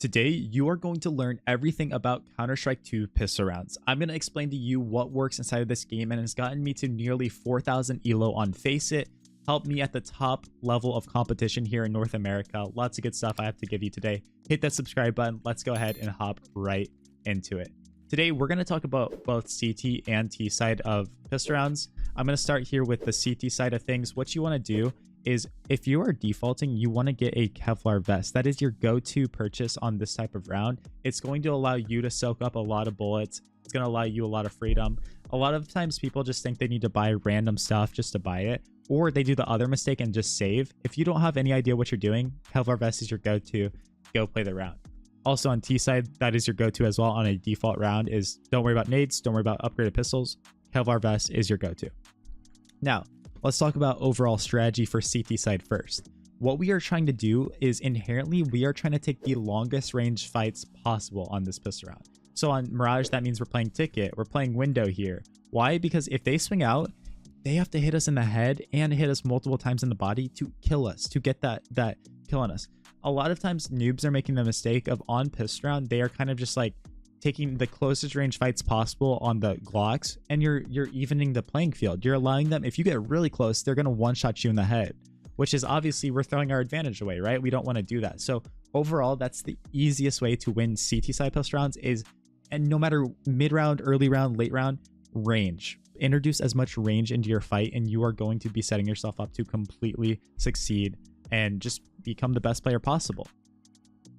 Today, you are going to learn everything about Counter-Strike 2 pistol rounds. I'm going to explain to you what works inside of this game and has gotten me to nearly 4,000 elo on Faceit, helped me at the top level of competition here in North America. Lots of good stuff I have to give you today. Hit that subscribe button. Let's go ahead and hop right into it. Today, we're going to talk about both CT and T side of pistol rounds. I'm going to start here with the CT side of things. What you want to do is if you are defaulting, you want to get a Kevlar vest. That is your go-to purchase on this type of round. It's going to allow you to soak up a lot of bullets. It's going to allow you a lot of freedom. A lot of times people just think they need to buy random stuff just to buy it, or they do the other mistake and just save. If you don't have any idea what you're doing, Kevlar vest is your go-to. Go play the round. Also on T side, that is your go-to as well on a default round is don't worry about nades, don't worry about upgraded pistols. Kevlar vest is your go-to. Now, let's talk about overall strategy for CT side first. What we are trying to do is inherently, we are trying to take the longest range fights possible on this pistol round. So on Mirage, that means we're playing Ticket, we're playing Window here. Why? Because if they swing out, they have to hit us in the head and hit us multiple times in the body to kill us, to get that kill on us. A lot of times noobs are making the mistake of on pistol round, they are kind of just like taking the closest range fights possible on the Glocks, and you're evening the playing field. You're allowing them, if you get really close, they're going to one-shot you in the head, which is obviously we're throwing our advantage away, right? We don't want to do that. So overall, that's the easiest way to win CT side pistol rounds is, and no matter mid-round, early round, late round, range. Introduce as much range into your fight and you are going to be setting yourself up to completely succeed and just become the best player possible.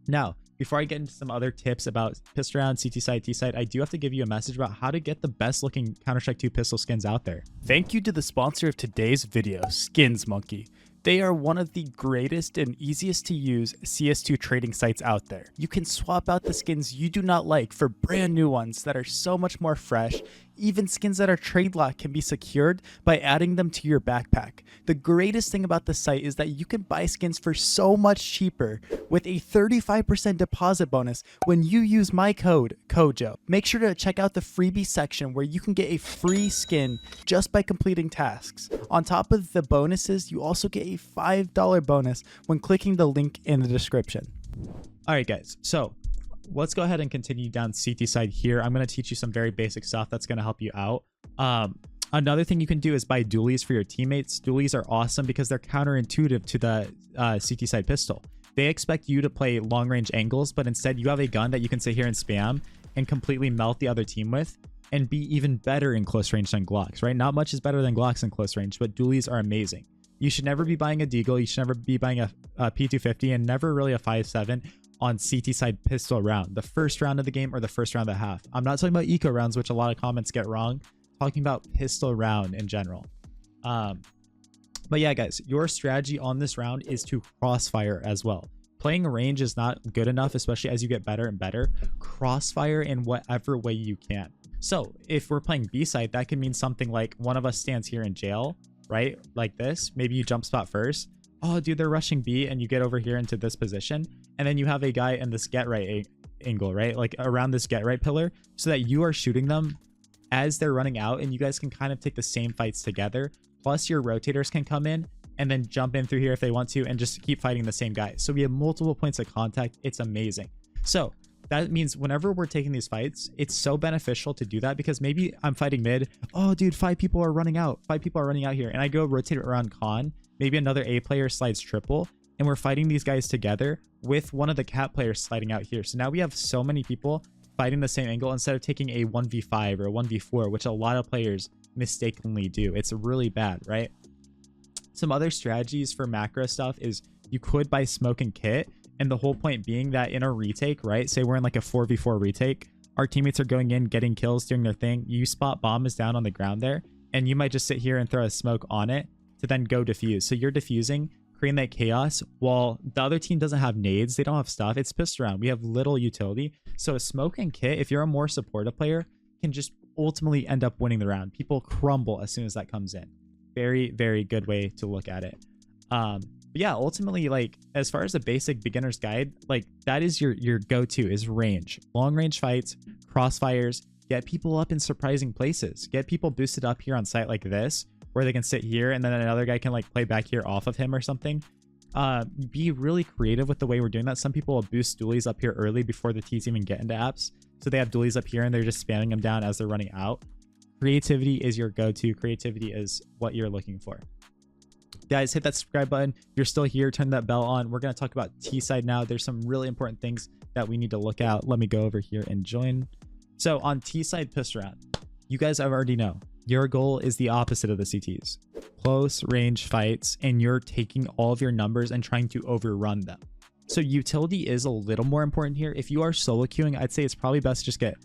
Now, before I get into some other tips about pistol round, CT side, T side, I do have to give you a message about how to get the best looking Counter-Strike 2 pistol skins out there. Thank you to the sponsor of today's video, Skins Monkey. They are one of the greatest and easiest to use CS2 trading sites out there. You can swap out the skins you do not like for brand new ones that are so much more fresh. Even skins that are trade locked can be secured by adding them to your backpack. The greatest thing about the site is that you can buy skins for so much cheaper with a 35% deposit bonus when you use my code, CoJo. Make sure to check out the freebie section where you can get a free skin just by completing tasks. On top of the bonuses, you also get a $5 bonus when clicking the link in the description. All right, guys. So let's go ahead and continue down CT side here. I'm going to teach you some very basic stuff that's going to help you out. Another thing you can do is buy dualies for your teammates. Dualies are awesome because they're counterintuitive to the CT side pistol. They expect you to play long range angles, but instead you have a gun that you can sit here and spam and completely melt the other team with and be even better in close range than Glocks, right? Not much is better than Glocks in close range, but dualies are amazing. You should never be buying a Deagle. You should never be buying a P250 and never really a 5.7 on CT side pistol round, the first round of the game or the first round of the half. I'm not talking about eco rounds, which a lot of comments get wrong. I'm talking about pistol round in general. But yeah, guys, your strategy on this round is to crossfire as well. Playing range is not good enough, especially as you get better and better. Crossfire in whatever way you can. So if we're playing B side, that could mean something like one of us stands here in jail, right? Like this. Maybe you jump spot first. Oh, dude, they're rushing B, and you get over here into this position. And then you have a guy in this get right angle, right? Like around this get right pillar, so that you are shooting them as they're running out, and you guys can kind of take the same fights together. Plus your rotators can come in and then jump in through here if they want to and just keep fighting the same guy. So we have multiple points of contact. It's amazing. So that means whenever we're taking these fights, it's so beneficial to do that because maybe I'm fighting mid. Oh, dude, 5 people are running out. 5 people are running out here. And I go rotate around con. Maybe another A player slides triple. And we're fighting these guys together with one of the cat players sliding out here. So now we have so many people fighting the same angle instead of taking a 1v5 or a 1v4, which a lot of players mistakenly do. It's really bad, right? Some other strategies for macro stuff is you could buy smoke and kit. And the whole point being that in a retake, right? Say we're in like a 4v4 retake. Our teammates are going in, getting kills, doing their thing. You spot bomb is down on the ground there. And you might just sit here and throw a smoke on it to then go defuse. So you're defusing, creating that chaos while the other team doesn't have nades. They don't have stuff. It's pistol round. We have little utility. So a smoke and kit, if you're a more supportive player, can just ultimately end up winning the round. People crumble as soon as that comes in. Very, very good way to look at it. But yeah, ultimately, like as far as the basic beginner's guide, like that is your go-to is range, long range fights, crossfires, get people up in surprising places, get people boosted up here on site like this, where they can sit here and then another guy can like play back here off of him or something. be really creative with the way we're doing that. Some people will boost dualies up here early before the T's even get into apps. So they have dualies up here and they're just spamming them down as they're running out. Creativity is your go-to. Creativity is what you're looking for. Guys, hit that subscribe button. If you're still here, turn that bell on. We're going to talk about TSide now. There's some really important things that we need to look at. Let me go over here and join. So on TSide pistol round, you guys already know your goal is the opposite of the CTs. Close range fights, and you're taking all of your numbers and trying to overrun them. So utility is a little more important here. If you are solo queuing, I'd say it's probably best to just get,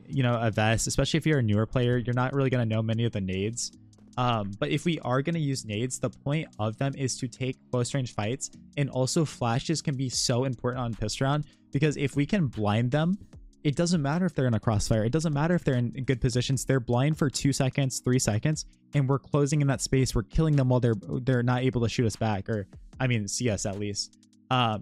you know, a vest, especially if you're a newer player. You're not really going to know many of the nades. But if we are going to use nades, the point of them is to take close range fights, and also flashes can be so important on pistol round, because if we can blind them, it doesn't matter if they're in a crossfire. It doesn't matter if they're in good positions. They're blind for 2 seconds, 3 seconds, and we're closing in that space. We're killing them while they're not able to shoot us back, or I mean, see us at least.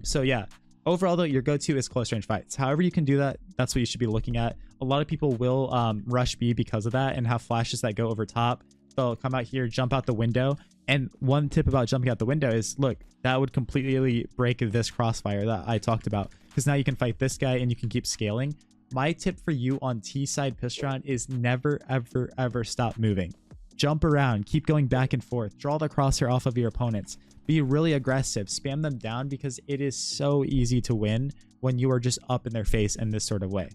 So yeah, overall though, your go-to is close range fights. However you can do that, that's what you should be looking at. A lot of people will rush B because of that and have flashes that go over top. They'll come out here, jump out the window. And one tip about jumping out the window is, look, that would completely break this crossfire that I talked about, because now you can fight this guy and you can keep scaling. My tip for you on TSide pistol round is never, ever, ever stop moving. Jump around, keep going back and forth, draw the crosshair off of your opponents, be really aggressive, spam them down, because it is so easy to win when you are just up in their face in this sort of way.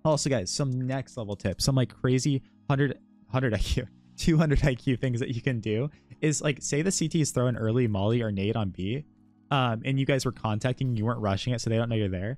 Also guys, some next level tips, some like crazy 100 IQ, 200 IQ things that you can do is, like, say the CT is throwing early molly or nade on B, and you guys were contacting, you weren't rushing it, so they don't know you're there.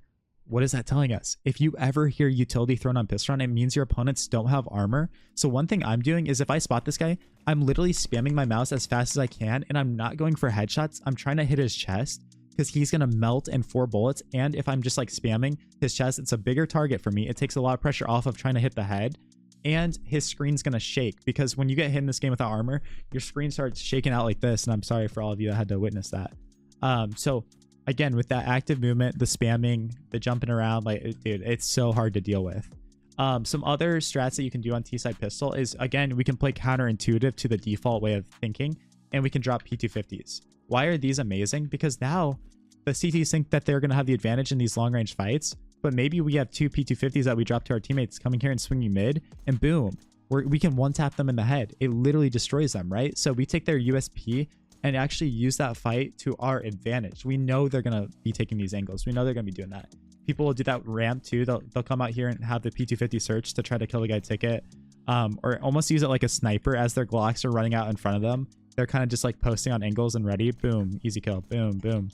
What is that telling us? If you ever hear utility thrown on pistol round, it means your opponents don't have armor. So one thing I'm doing is, if I spot this guy, I'm literally spamming my mouse as fast as I can, and I'm not going for headshots. I'm trying to hit his chest, because he's going to melt in 4 bullets. And if I'm just like spamming his chest, it's a bigger target for me. It takes a lot of pressure off of trying to hit the head, and his screen's going to shake, because when you get hit in this game without armor, your screen starts shaking out like this. And I'm sorry for all of you that had to witness that. So again, with that active movement, the spamming, the jumping around, like, dude, it's so hard to deal with. Some other strats that you can do on T-side pistol is, again, we can play counterintuitive to the default way of thinking, and we can drop P250s. Why are these amazing? Because now the CTs think that they're going to have the advantage in these long range fights, but maybe we have 2 P250s that we drop to our teammates coming here and swinging mid, and boom, we can one tap them in the head. It literally destroys them, right? So we take their USP and actually use that fight to our advantage. We know they're going to be taking these angles. We know they're going to be doing that. People will do that ramp too. They'll come out here and have the P250 search to try to kill the guy ticket, or almost use it like a sniper as their Glocks are running out in front of them. They're kind of just like posting on angles and ready. Boom, easy kill. Boom, boom.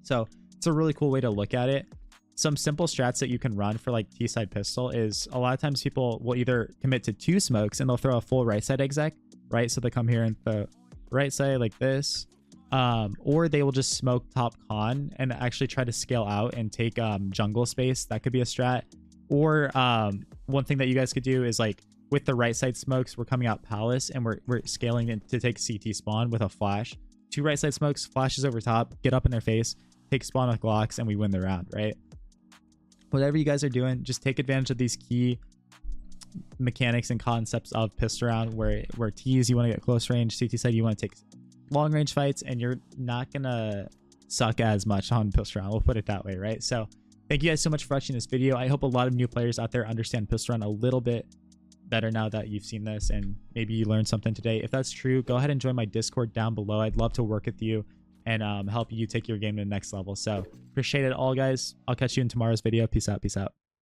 So it's a really cool way to look at it. Some simple strats that you can run for like T-side pistol is, a lot of times people will either commit to 2 smokes and they'll throw a full right side exec, right? So they come here and throw right side like this, or they will just smoke top con and actually try to scale out and take jungle space. That could be a strat. Or one thing that you guys could do is, like, with the right side smokes, we're coming out palace and we're scaling in to take CT spawn with a flash. 2 right side smokes, flashes over top, get up in their face, take spawn with Glocks, and we win the round, right? Whatever you guys are doing, just take advantage of these key mechanics and concepts of pistol round, where T's, you want to get close range, CT side, you want to take long range fights, and you're not gonna suck as much on pistol round. We'll put it that way, right? So thank you guys so much for watching this video. I hope a lot of new players out there understand pistol round a little bit better now that you've seen this, and maybe you learned something today. If that's true, go ahead and join my Discord down below. I'd love to work with you and help you take your game to the next level. So appreciate it all, guys. I'll catch you in tomorrow's video. Peace out.